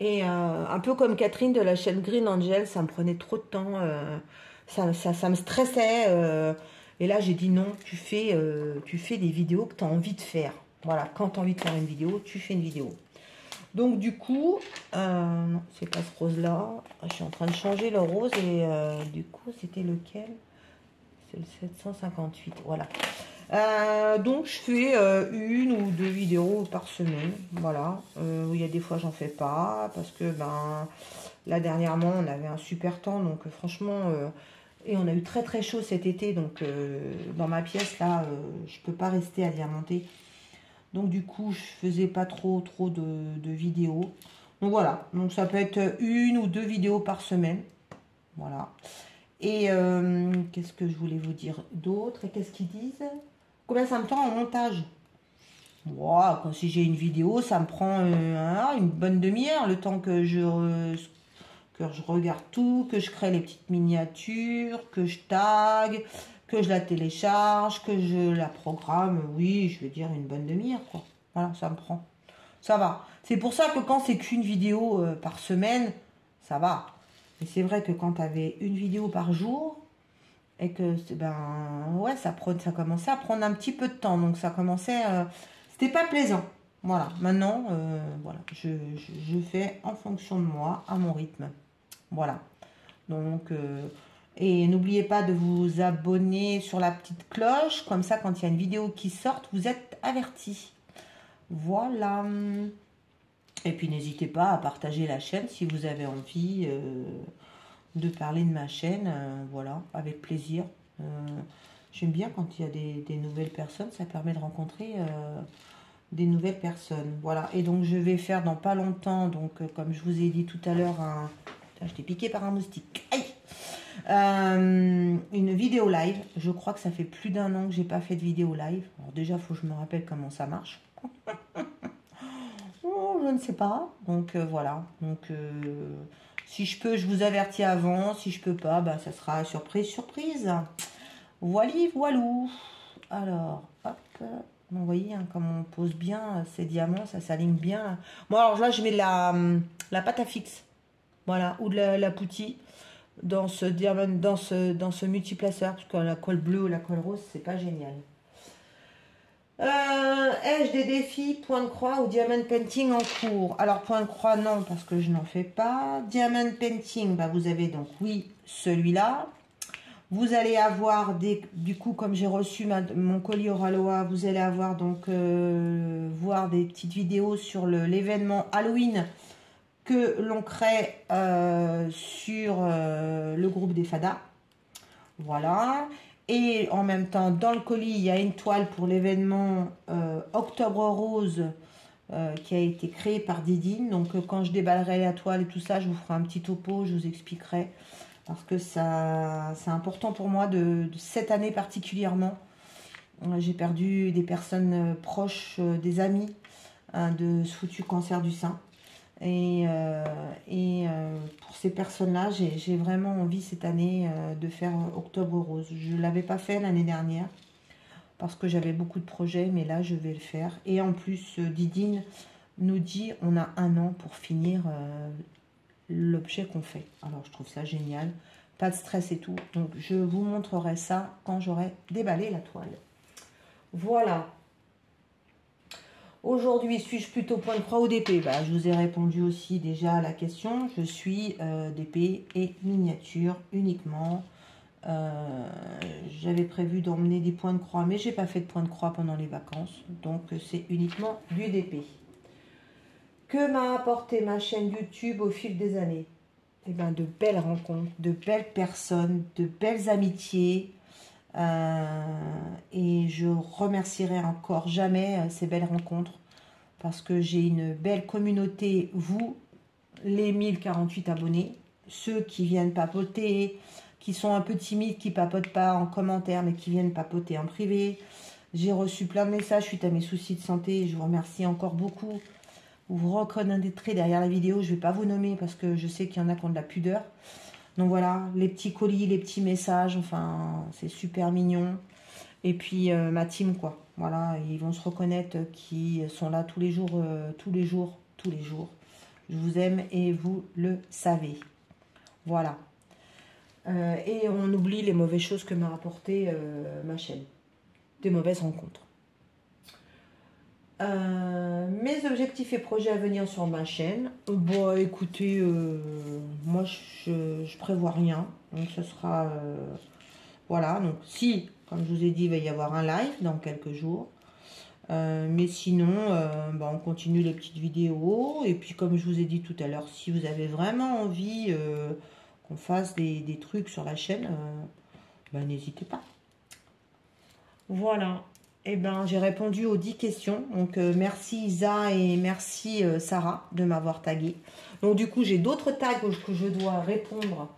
Et un peu comme Catherine de la chaîne Green Angel, ça me prenait trop de temps. Ça me stressait. Et là, j'ai dit non, tu fais des vidéos que tu as envie de faire. Voilà, quand tu as envie de faire une vidéo, tu fais une vidéo. Donc du coup, non, c'est pas ce rose-là. Je suis en train de changer le rose et du coup, c'était lequel? C'est le 758, voilà. Donc je fais une ou deux vidéos par semaine, voilà. Il y a des fois j'en fais pas parce que ben là dernièrement on avait un super temps, donc franchement et on a eu très très chaud cet été, donc dans ma pièce là je peux pas rester à diamanter, donc du coup je faisais pas trop de vidéos. Donc voilà, donc ça peut être une ou deux vidéos par semaine, voilà. Et qu'est-ce que je voulais vous dire d'autre? Et qu'est-ce qu'ils disent? Combien ça me prend en montage? Wow, quand si j'ai une vidéo, ça me prend une bonne demi-heure, le temps que je regarde tout, que je crée les petites miniatures, que je tag, que je la télécharge, que je la programme. Oui, je veux dire une bonne demi-heure, quoi. Voilà, ça me prend. Ça va. C'est pour ça que quand c'est qu'une vidéo par semaine, ça va. Et c'est vrai que quand tu avais une vidéo par jour, et que ben ouais, ça commençait à prendre un petit peu de temps, donc ça commençait, c'était pas plaisant. Voilà, maintenant voilà, je fais en fonction de moi, à mon rythme. Voilà. Donc et n'oubliez pas de vous abonner sur la petite cloche, comme ça quand il y a une vidéo qui sort, vous êtes avertis. Voilà. Et puis n'hésitez pas à partager la chaîne si vous avez envie de parler de ma chaîne, voilà, avec plaisir. J'aime bien quand il y a des nouvelles personnes, ça permet de rencontrer des nouvelles personnes. Voilà, et donc je vais faire dans pas longtemps, donc comme je vous ai dit tout à l'heure, je t'ai piqué par un moustique. Aïe. Une vidéo live. Je crois que ça fait plus d'un an que j'ai pas fait de vidéo live. Alors déjà, il faut que je me rappelle comment ça marche. Oh, je ne sais pas. Donc voilà. Donc si je peux, je vous avertis avant. Si je peux pas, bah, ça sera surprise, surprise. Voili, voilou. Alors, hop. Vous voyez hein, comme on pose bien ces diamants, ça s'aligne bien. Bon, alors là, je mets la pâte à fixe. Voilà, ou de la poutille dans ce diamant, dans ce multiplaceur, parce que la colle bleue ou la colle rose, c'est pas génial. Ai-je des défis point de croix ou diamond painting en cours? Alors point de croix non, parce que je n'en fais pas. Diamond painting, bah, vous avez donc oui celui-là. Vous allez avoir du coup comme j'ai reçu mon colis Oraloa, vous allez avoir donc voir des petites vidéos sur l'événement Halloween que l'on crée sur le groupe des Fadas. Voilà. Et en même temps, dans le colis, il y a une toile pour l'événement Octobre Rose qui a été créé par Didine. Donc, quand je déballerai la toile et tout ça, je vous ferai un petit topo, je vous expliquerai. Parce que ça, c'est important pour moi de cette année particulièrement. J'ai perdu des personnes proches, des amis de ce foutu cancer du sein. Et pour ces personnes-là, j'ai vraiment envie cette année de faire Octobre Rose. Je ne l'avais pas fait l'année dernière parce que j'avais beaucoup de projets, mais là, je vais le faire. Et en plus, Didine nous dit on a un an pour finir l'objet qu'on fait. Alors, je trouve ça génial. Pas de stress et tout. Donc, je vous montrerai ça quand j'aurai déballé la toile. Voilà. Aujourd'hui, suis-je plutôt point de croix ou d'épée? Bah, je vous ai répondu aussi déjà à la question. Je suis d'épée et miniature uniquement. J'avais prévu d'emmener des points de croix, mais j'ai pas fait de points de croix pendant les vacances. Donc c'est uniquement du DP. Que m'a apporté ma chaîne YouTube au fil des années? Eh ben, de belles rencontres, de belles personnes, de belles amitiés. Et je remercierai encore jamais ces belles rencontres parce que j'ai une belle communauté, vous, les 1048 abonnés, ceux qui viennent papoter, qui sont un peu timides, qui papotent pas en commentaire, mais qui viennent papoter en privé. J'ai reçu plein de messages suite à mes soucis de santé. Je vous remercie encore beaucoup. Vous vous reconnaîtrez derrière la vidéo. Je ne vais pas vous nommer parce que je sais qu'il y en a qui ont de la pudeur. Donc voilà, les petits colis, les petits messages, enfin, c'est super mignon. Et puis ma team, quoi. Voilà, ils vont se reconnaître qui sont là tous les jours, tous les jours, tous les jours. Je vous aime et vous le savez. Voilà. Et on oublie les mauvaises choses que m'a apporté ma chaîne. Des mauvaises rencontres. Mes objectifs et projets à venir sur ma chaîne. Bon, écoutez, moi je prévois rien. Donc ce sera... voilà, donc si, comme je vous ai dit, il va y avoir un live dans quelques jours. Mais sinon, on continue les petites vidéos. Et puis comme je vous ai dit tout à l'heure, si vous avez vraiment envie qu'on fasse des trucs sur la chaîne, n'hésitez pas. Voilà. Eh ben, j'ai répondu aux 10 questions. Donc, merci Isa et merci Sarah de m'avoir tagué. Donc, du coup, j'ai d'autres tags que je dois répondre.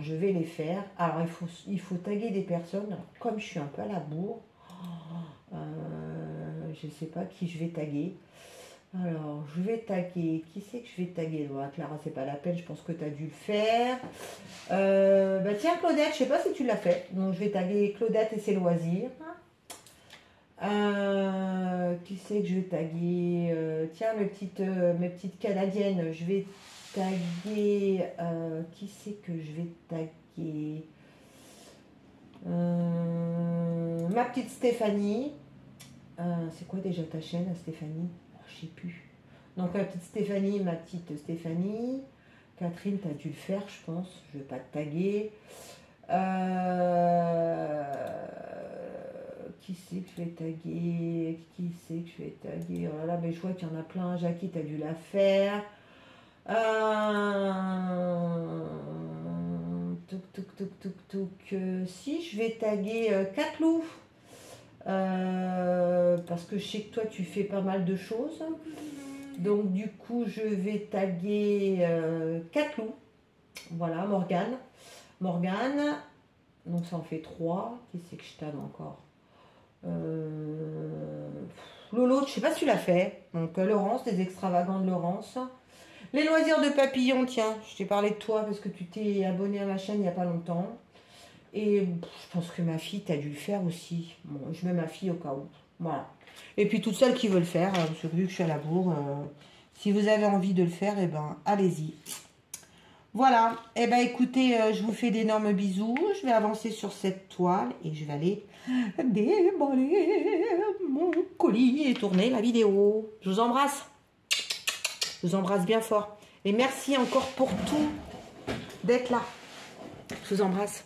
Je vais les faire. Alors, il faut taguer des personnes. Alors, comme je suis un peu à la bourre, je ne sais pas qui je vais taguer. Alors, je vais taguer. Qui c'est que je vais taguer? Clara, c'est pas la peine, je pense que tu as dû le faire. Tiens, Claudette, je sais pas si tu l'as fait. Donc, je vais taguer Claudette et ses loisirs. Qui c'est que je vais taguer? Tiens, mes petites Canadiennes, je vais taguer. Qui c'est que je vais taguer? Ma petite Stéphanie. C'est quoi déjà ta chaîne, Stéphanie? Je sais plus. Donc ma petite Stéphanie, Catherine, tu as dû le faire, je pense. Je ne vais pas te taguer. Qui c'est que je vais taguer? Oh là, mais je vois qu'il y en a plein. Jackie, tu as dû la faire. Si, je vais taguer Catlou. Parce que je sais que toi tu fais pas mal de choses, donc du coup je vais taguer Catlou, voilà, Morgane, donc ça en fait 3. Qui c'est que je tague encore? Lolo, je sais pas si tu l'as fait. Donc Laurence, des extravagants de Laurence. Les loisirs de papillon, tiens, je t'ai parlé de toi parce que tu t'es abonné à ma chaîne il n'y a pas longtemps. Et je pense que ma fille, tu as dû le faire aussi. Bon, je mets ma fille au cas où. Voilà. Et puis toutes celles qui veulent le faire, parce que vu que je suis à la bourre, si vous avez envie de le faire, allez-y. Voilà. Écoutez, je vous fais d'énormes bisous. Je vais avancer sur cette toile et je vais aller déballer mon colis et tourner la vidéo. Je vous embrasse. Je vous embrasse bien fort. Et merci encore pour tout d'être là. Je vous embrasse.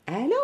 Allô?